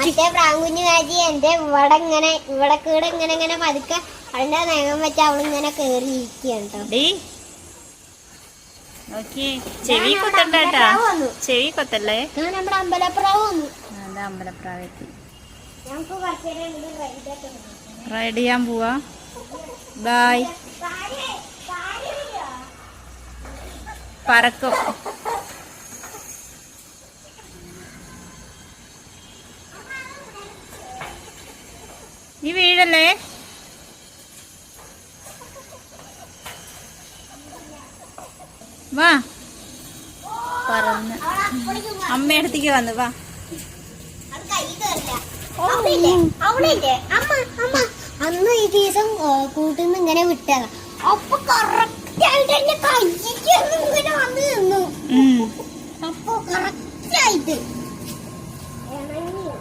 മറ്റേ പ്രാങ്കുഞ്ഞു കാജി എന്റെ ഇവിടെ ഇങ്ങനെ ഇവിടെ കൂടെ ഇങ്ങനെ പതുക്കെ അവളുടെ നഖം വെച്ച അവളിങ്ങനെ കേറി ഇരിക്കുകയാണ് ചെവി കൊത്തണ്ടാ, ചെവി കൊത്തല്ലേ. നമ്മുടെ അമ്പലപ്രാവ് വന്നു. അമ്പലപ്രാവെത്തി. ഞങ്ങക്ക് റൈഡ് ചെയ്യാൻ പോവാ. ബായ്. പറക്കും. ഈ വീടല്ലേ? വാ പറന്ന് അമ്മയടുത്തേക്ക് വന്നു. വാ. അന്ന് ഈ ദിവസം കൂട്ടുന്ന ഇങ്ങനെ വിട്ടതാ. അപ്പൊ കറക്റ്റായിട്ട് എന്റെ കയ്യിക്ക് ഇങ്ങനെ വന്ന് നിന്നു. അപ്പൊ കറക്റ്റായിട്ട്